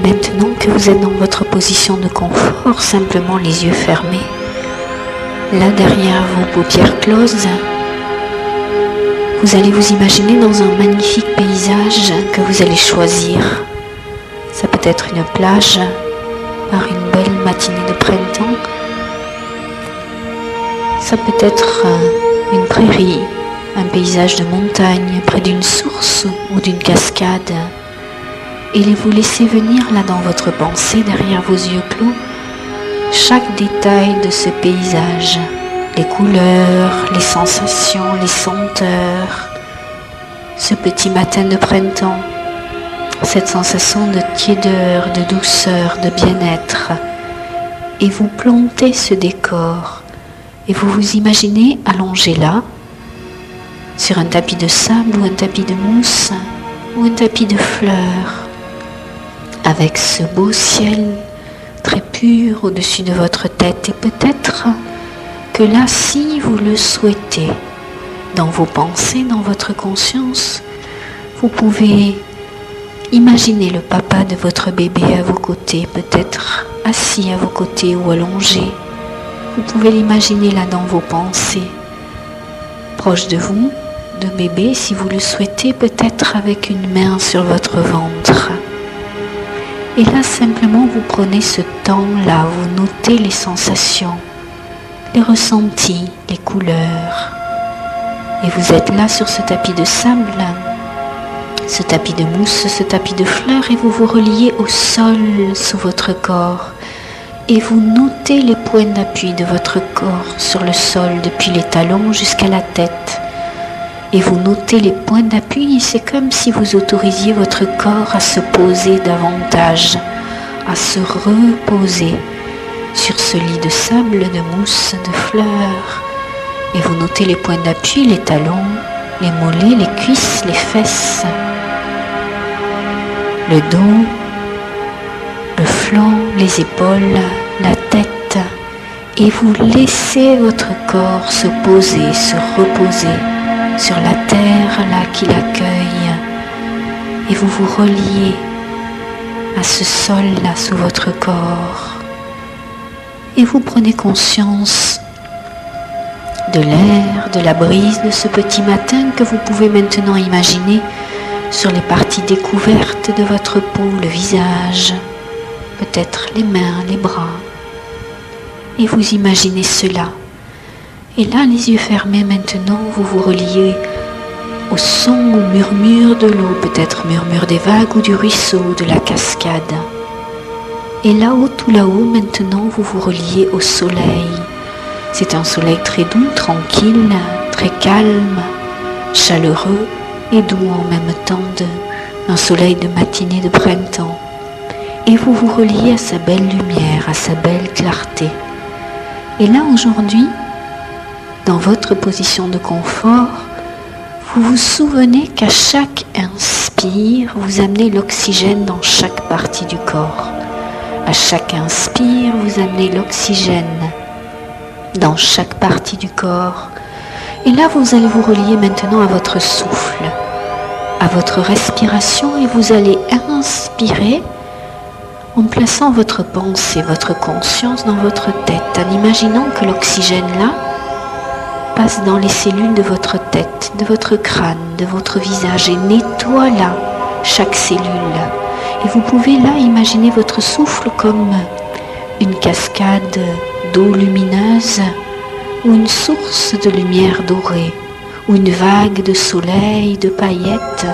maintenant que vous êtes dans votre position de confort, simplement les yeux fermés, là derrière vos paupières closes, vous allez vous imaginer dans un magnifique paysage que vous allez choisir. Ça peut être une plage par une belle matinée de printemps. Ça peut être une prairie, un paysage de montagne près d'une source ou d'une cascade. Et vous laissez venir là dans votre pensée, derrière vos yeux clos, chaque détail de ce paysage. Les couleurs, les sensations, les senteurs. Ce petit matin de printemps. Cette sensation de tiédeur, de douceur, de bien-être. Et vous plantez ce décor. Et vous vous imaginez allongé là, sur un tapis de sable ou un tapis de mousse ou un tapis de fleurs, avec ce beau ciel très pur au-dessus de votre tête. Et peut-être que là, si vous le souhaitez, dans vos pensées, dans votre conscience, vous pouvez imaginer le papa de votre bébé à vos côtés, peut-être assis à vos côtés ou allongé. Vous pouvez l'imaginer là dans vos pensées, proche de vous, de bébé, si vous le souhaitez, peut-être avec une main sur votre ventre. Et là, simplement, vous prenez ce temps-là, vous notez les sensations, les ressentis, les couleurs. Et vous êtes là sur ce tapis de sable, ce tapis de mousse, ce tapis de fleurs, et vous vous reliez au sol sous votre corps. Et vous notez les points d'appui de votre corps sur le sol, depuis les talons jusqu'à la tête. Et vous notez les points d'appui, et c'est comme si vous autorisiez votre corps à se poser davantage, à se reposer sur ce lit de sable, de mousse, de fleurs. Et vous notez les points d'appui, les talons, les mollets, les cuisses, les fesses, le dos, le flanc, les épaules, la tête. Et vous laissez votre corps se poser, se reposer sur la terre là qui l'accueille. Et vous vous reliez à ce sol là sous votre corps. Et vous prenez conscience de l'air, de la brise de ce petit matin que vous pouvez maintenant imaginer sur les parties découvertes de votre peau, le visage, peut-être les mains, les bras. Et vous imaginez cela. Et là, les yeux fermés maintenant, vous vous reliez au son, au murmure de l'eau, peut-être murmure des vagues ou du ruisseau, de la cascade. Et là-haut, tout là-haut, maintenant, vous vous reliez au soleil. C'est un soleil très doux, tranquille, très calme, chaleureux et doux en même temps, un soleil de matinée de printemps. Et vous vous reliez à sa belle lumière, à sa belle clarté. Et là, aujourd'hui, dans votre position de confort, vous vous souvenez qu'à chaque inspire, vous amenez l'oxygène dans chaque partie du corps. À chaque inspire, vous amenez l'oxygène dans chaque partie du corps. Et là, vous allez vous relier maintenant à votre souffle, à votre respiration, et vous allez inspirer en plaçant votre pensée, votre conscience dans votre tête, en imaginant que l'oxygène là passe dans les cellules de votre tête, de votre crâne, de votre visage, et nettoie là chaque cellule. Et vous pouvez là imaginer votre souffle comme une cascade d'eau lumineuse, ou une source de lumière dorée, ou une vague de soleil, de paillettes,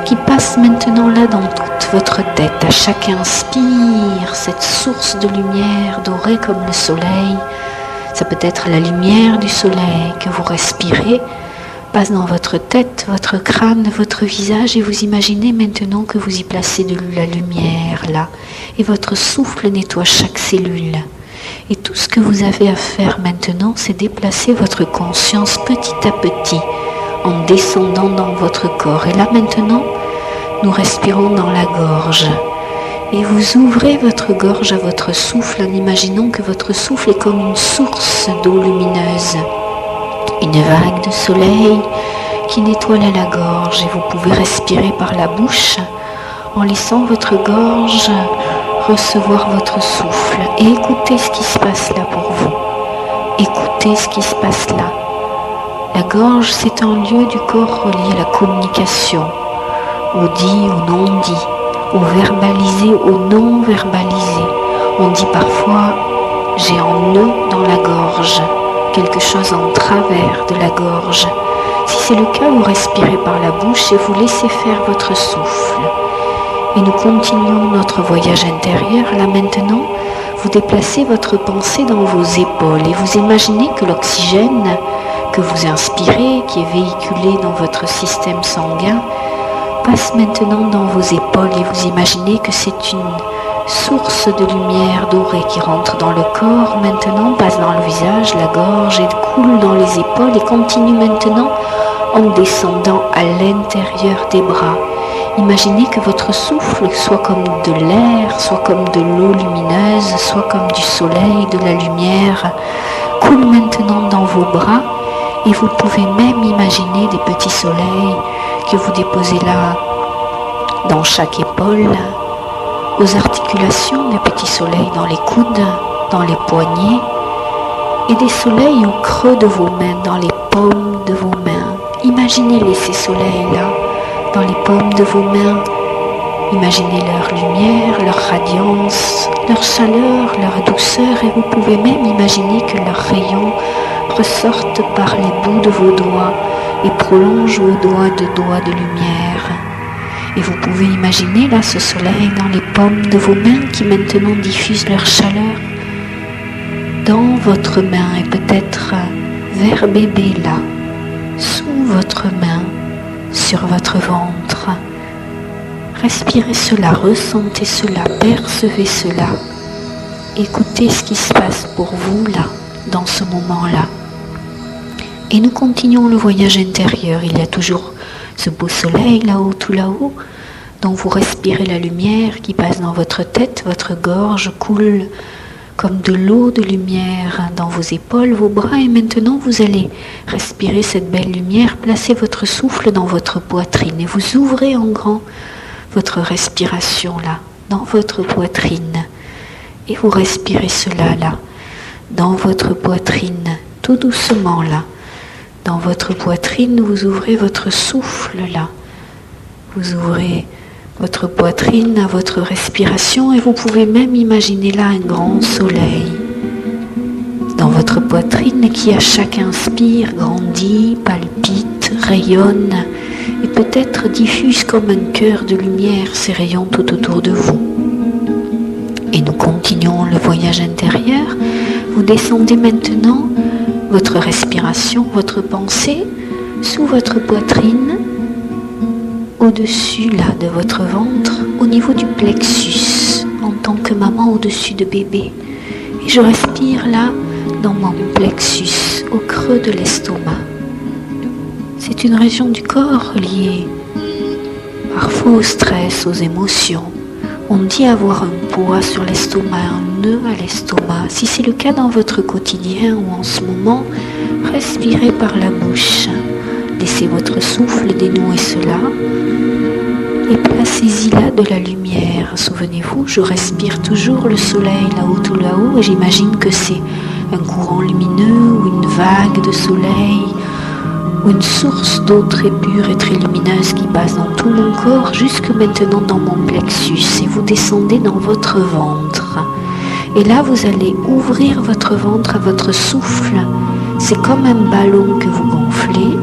qui passe maintenant là dans toute votre tête. À chaque inspire, cette source de lumière dorée comme le soleil, ça peut être la lumière du soleil que vous respirez, passe dans votre tête, votre crâne, votre visage, et vous imaginez maintenant que vous y placez de la lumière là, et votre souffle nettoie chaque cellule. Et tout ce que vous avez à faire maintenant, c'est déplacer votre conscience petit à petit, en descendant dans votre corps. Et là maintenant, nous respirons dans la gorge. Et vous ouvrez votre gorge à votre souffle en imaginant que votre souffle est comme une source d'eau lumineuse. Une vague de soleil qui nettoie la gorge, et vous pouvez respirer par la bouche en laissant votre gorge recevoir votre souffle. Et écoutez ce qui se passe là pour vous. Écoutez ce qui se passe là. La gorge, c'est un lieu du corps relié à la communication, au dit, au non dit, au verbalisé, au non verbalisé. On dit parfois, j'ai un nœud dans la gorge, quelque chose en travers de la gorge. Si c'est le cas, vous respirez par la bouche et vous laissez faire votre souffle. Et nous continuons notre voyage intérieur. Là maintenant, vous déplacez votre pensée dans vos épaules et vous imaginez que l'oxygène que vous inspirez, qui est véhiculé dans votre système sanguin, passe maintenant dans vos épaules et vous imaginez que c'est une source de lumière dorée qui rentre dans le corps, maintenant passe dans le visage, la gorge et coule dans les épaules et continue maintenant en descendant à l'intérieur des bras. Imaginez que votre souffle soit comme de l'air, soit comme de l'eau lumineuse, soit comme du soleil, de la lumière, coule maintenant dans vos bras et vous pouvez même imaginer des petits soleils que vous déposez là dans chaque épaule, aux articulations, des petits soleils dans les coudes, dans les poignets et des soleils au creux de vos mains, dans les paumes de vos mains. Imaginez-les ces soleils-là dans les paumes de vos mains. Imaginez leur lumière, leur radiance, leur chaleur, leur douceur et vous pouvez même imaginer que leurs rayons ressortent par les bouts de vos doigts et prolongent vos doigts de lumière. Et vous pouvez imaginer là ce soleil dans les paumes de vos mains qui maintenant diffusent leur chaleur dans votre main et peut-être vers bébé là, sous votre main, sur votre ventre. Respirez cela, ressentez cela, percevez cela. Écoutez ce qui se passe pour vous là, dans ce moment-là. Et nous continuons le voyage intérieur. Il y a toujours ce beau soleil là-haut, tout là-haut, dont vous respirez la lumière qui passe dans votre tête, votre gorge coule comme de l'eau de lumière dans vos épaules, vos bras, et maintenant vous allez respirer cette belle lumière, placez votre souffle dans votre poitrine et vous ouvrez en grand votre respiration là, dans votre poitrine, et vous respirez cela là, dans votre poitrine, tout doucement là, dans votre poitrine, vous ouvrez votre souffle là, vous ouvrez votre poitrine à votre respiration et vous pouvez même imaginer là un grand soleil dans votre poitrine qui à chaque inspire grandit, palpite, rayonne et peut-être diffuse comme un cœur de lumière ses rayons tout autour de vous. Et nous continuons le voyage intérieur. Vous descendez maintenant votre respiration, votre pensée sous votre poitrine, au-dessus là de votre ventre, au niveau du plexus, en tant que maman au-dessus de bébé. Et je respire là dans mon plexus, au creux de l'estomac. C'est une région du corps liée parfois au stress, aux émotions. On dit avoir un poids sur l'estomac, un nœud à l'estomac. Si c'est le cas dans votre quotidien ou en ce moment, respirez par la bouche. Laissez votre souffle dénouer cela et placez-y là de la lumière. Souvenez-vous, je respire toujours le soleil là-haut, tout là-haut, et j'imagine que c'est un courant lumineux ou une vague de soleil ou une source d'eau très pure et très lumineuse qui passe dans tout mon corps jusque maintenant dans mon plexus, et vous descendez dans votre ventre. Et là, vous allez ouvrir votre ventre à votre souffle. C'est comme un ballon que vous gonflez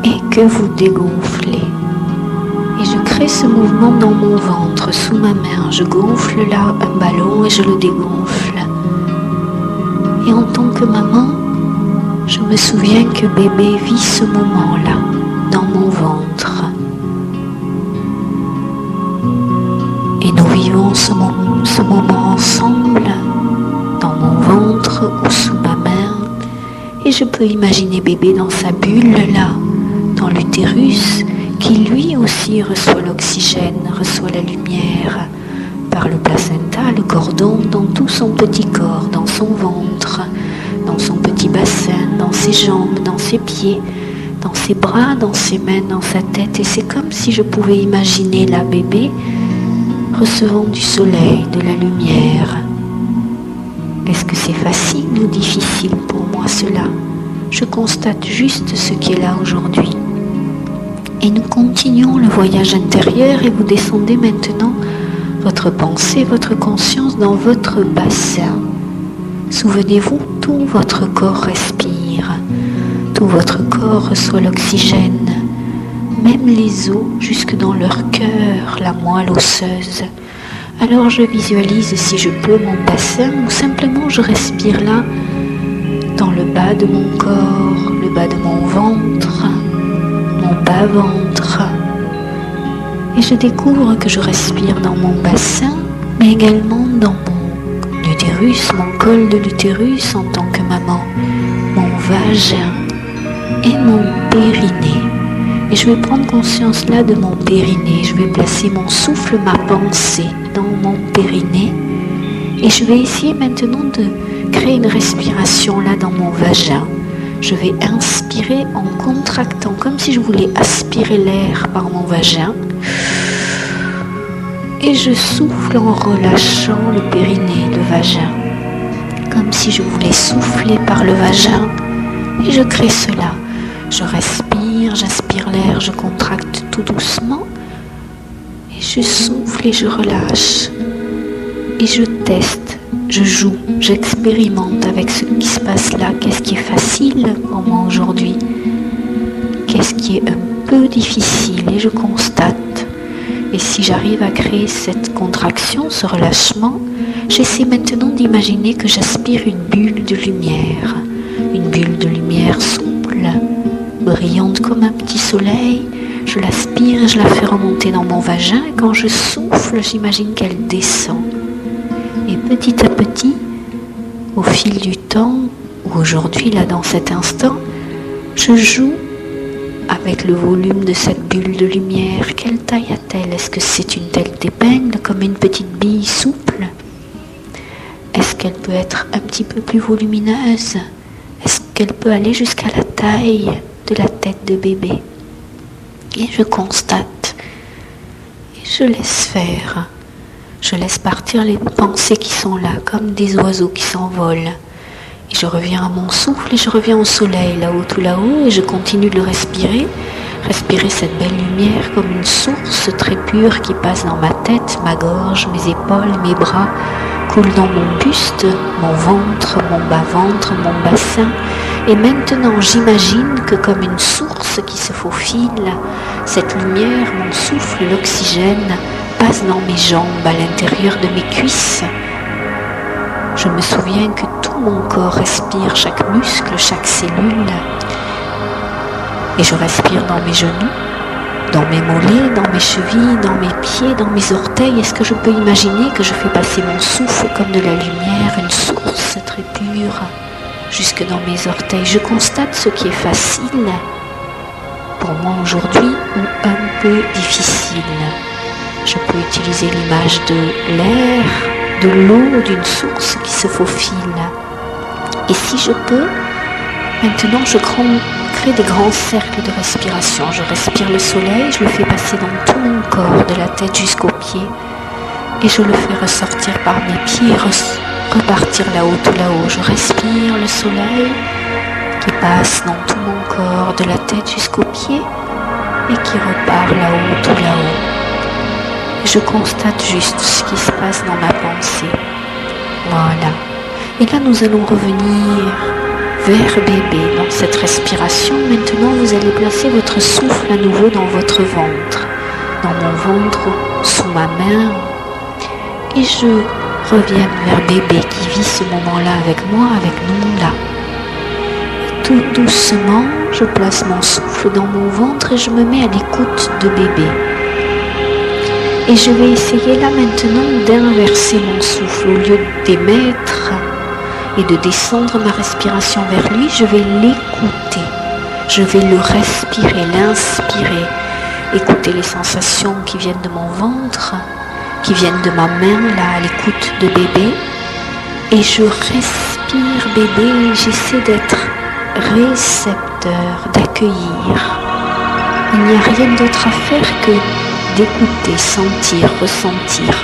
et que vous dégonflez. Et je crée ce mouvement dans mon ventre, sous ma main. Je gonfle là un ballon et je le dégonfle. Et en tant que maman, je me souviens que bébé vit ce moment-là, dans mon ventre. Et nous vivons ce moment ensemble, dans mon ventre ou sous ma main. Et je peux imaginer bébé dans sa bulle là, dans l'utérus, qui lui aussi reçoit l'oxygène, reçoit la lumière, par le placenta, le cordon, dans tout son petit corps, dans son ventre, dans son petit bassin, dans ses jambes, dans ses pieds, dans ses bras, dans ses mains, dans sa tête. Et c'est comme si je pouvais imaginer la bébé recevant du soleil, de la lumière. Est-ce que c'est facile ou difficile pour moi cela? Je constate juste ce qui est là aujourd'hui. Et nous continuons le voyage intérieur et vous descendez maintenant votre pensée, votre conscience dans votre bassin. Souvenez-vous, tout votre corps respire, tout votre corps reçoit l'oxygène, même les os jusque dans leur cœur, la moelle osseuse. Alors je visualise, si je peux, mon bassin ou simplement je respire là, dans le bas de mon corps, le bas de mon ventre, mon bas-ventre. Et je découvre que je respire dans mon bassin, mais également dans mon utérus, mon col de l'utérus en tant que maman, mon vagin et mon périnée. Et je vais prendre conscience là de mon périnée. Je vais placer mon souffle, ma pensée dans mon périnée. Et je vais essayer maintenant de créer une respiration là dans mon vagin. Je vais inspirer en contractant, comme si je voulais aspirer l'air par mon vagin. Et je souffle en relâchant le périnée, le vagin. Comme si je voulais souffler par le vagin. Et je crée cela. Je respire, j'aspire l'air, je contracte tout doucement. Et je souffle et je relâche. Et je teste, je joue, j'expérimente avec ce qui se passe là. Qu'est-ce qui est facile pour moi aujourd'hui? Qu'est-ce qui est un peu difficile? Et je constate. Et si j'arrive à créer cette contraction, ce relâchement, j'essaie maintenant d'imaginer que j'aspire une bulle de lumière. Une bulle de lumière souple, brillante comme un petit soleil. Je l'aspire et je la fais remonter dans mon vagin. Et quand je souffle, j'imagine qu'elle descend. Et petit à petit, au fil du temps, ou aujourd'hui, là, dans cet instant, je joue avec le volume de cette bulle de lumière. Quelle taille a-t-elle? Est-ce que c'est une tête d'épingle, comme une petite bille souple? Est-ce qu'elle peut être un petit peu plus volumineuse? Est-ce qu'elle peut aller jusqu'à la taille de la tête de bébé? Et je constate. Et je laisse faire. Je laisse partir les pensées qui sont là, comme des oiseaux qui s'envolent. Et je reviens à mon souffle et je reviens au soleil, là-haut, tout là-haut, et je continue de le respirer. Respirer cette belle lumière comme une source très pure qui passe dans ma tête, ma gorge, mes épaules, mes bras, coule dans mon buste, mon ventre, mon bas-ventre, mon bassin. Et maintenant, j'imagine que comme une source qui se faufile, cette lumière, mon souffle, l'oxygène, passe dans mes jambes, à l'intérieur de mes cuisses. Je me souviens que tout mon corps respire, chaque muscle, chaque cellule. Et je respire dans mes genoux, dans mes mollets, dans mes chevilles, dans mes pieds, dans mes orteils. Est-ce que je peux imaginer que je fais passer mon souffle comme de la lumière, une source très pure, jusque dans mes orteils? Je constate ce qui est facile pour moi aujourd'hui ou un peu difficile. Je peux utiliser l'image de l'air, de l'eau, d'une source qui se faufile. Et si je peux, maintenant je crée des grands cercles de respiration. Je respire le soleil, je le fais passer dans tout mon corps, de la tête jusqu'aux pieds. Et je le fais ressortir par mes pieds et repartir là-haut, tout là-haut. Je respire le soleil qui passe dans tout mon corps, de la tête jusqu'aux pieds, et qui repart là-haut, tout là-haut. Je constate juste ce qui se passe dans ma pensée. Voilà. Et là, nous allons revenir vers bébé dans cette respiration. Maintenant, vous allez placer votre souffle à nouveau dans votre ventre, dans mon ventre, sous ma main. Et je reviens vers bébé qui vit ce moment-là avec moi, avec nous là. Et tout doucement, je place mon souffle dans mon ventre et je me mets à l'écoute de bébé. Et je vais essayer là maintenant d'inverser mon souffle. Au lieu d'émettre et de descendre ma respiration vers lui, je vais l'écouter. Je vais le respirer, l'inspirer. Écouter les sensations qui viennent de mon ventre, qui viennent de ma main là à l'écoute de bébé. Et je respire bébé et j'essaie d'être récepteur, d'accueillir recueillir. Il n'y a rien d'autre à faire que d'écouter, sentir, ressentir,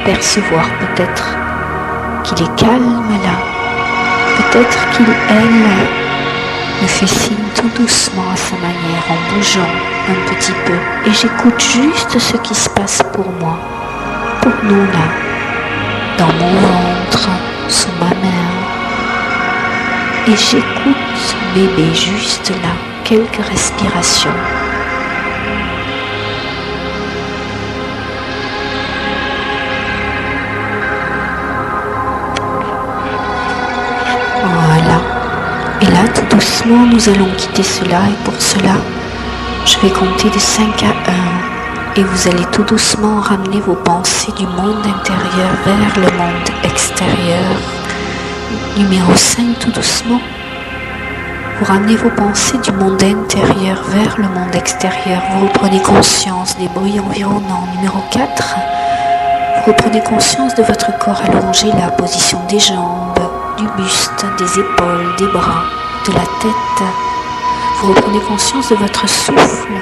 percevoir peut-être qu'il est calme là, peut-être qu'il, elle, me fait signe tout doucement à sa manière, en bougeant un petit peu. Et j'écoute juste ce qui se passe pour moi, pour nous là, dans mon ventre, sous ma main. Et j'écoute bébé juste là, quelques respirations. Voilà. Et là, tout doucement, nous allons quitter cela. Et pour cela, je vais compter de 5 à 1. Et vous allez tout doucement ramener vos pensées du monde intérieur vers le monde extérieur. Numéro 5, tout doucement. Vous ramenez vos pensées du monde intérieur vers le monde extérieur. Vous reprenez conscience des bruits environnants. Numéro 4, vous reprenez conscience de votre corps allongé, la position des jambes, du buste, des épaules, des bras, de la tête. Vous reprenez conscience de votre souffle,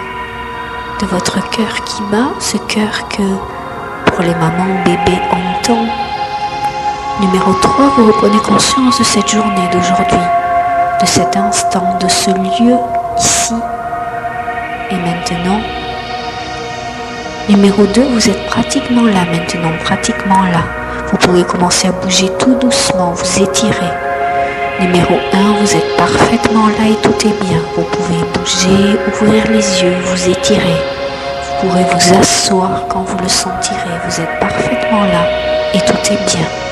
de votre cœur qui bat, ce cœur que pour les mamans bébés entend. Numéro 3, vous reprenez conscience de cette journée d'aujourd'hui, de cet instant, de ce lieu ici et maintenant. Numéro 2, vous êtes pratiquement là maintenant, pratiquement là. Vous pouvez commencer à bouger tout doucement, vous étirer. Numéro 1, vous êtes parfaitement là et tout est bien. Vous pouvez bouger, ouvrir les yeux, vous étirer. Vous pourrez vous asseoir quand vous le sentirez. Vous êtes parfaitement là et tout est bien.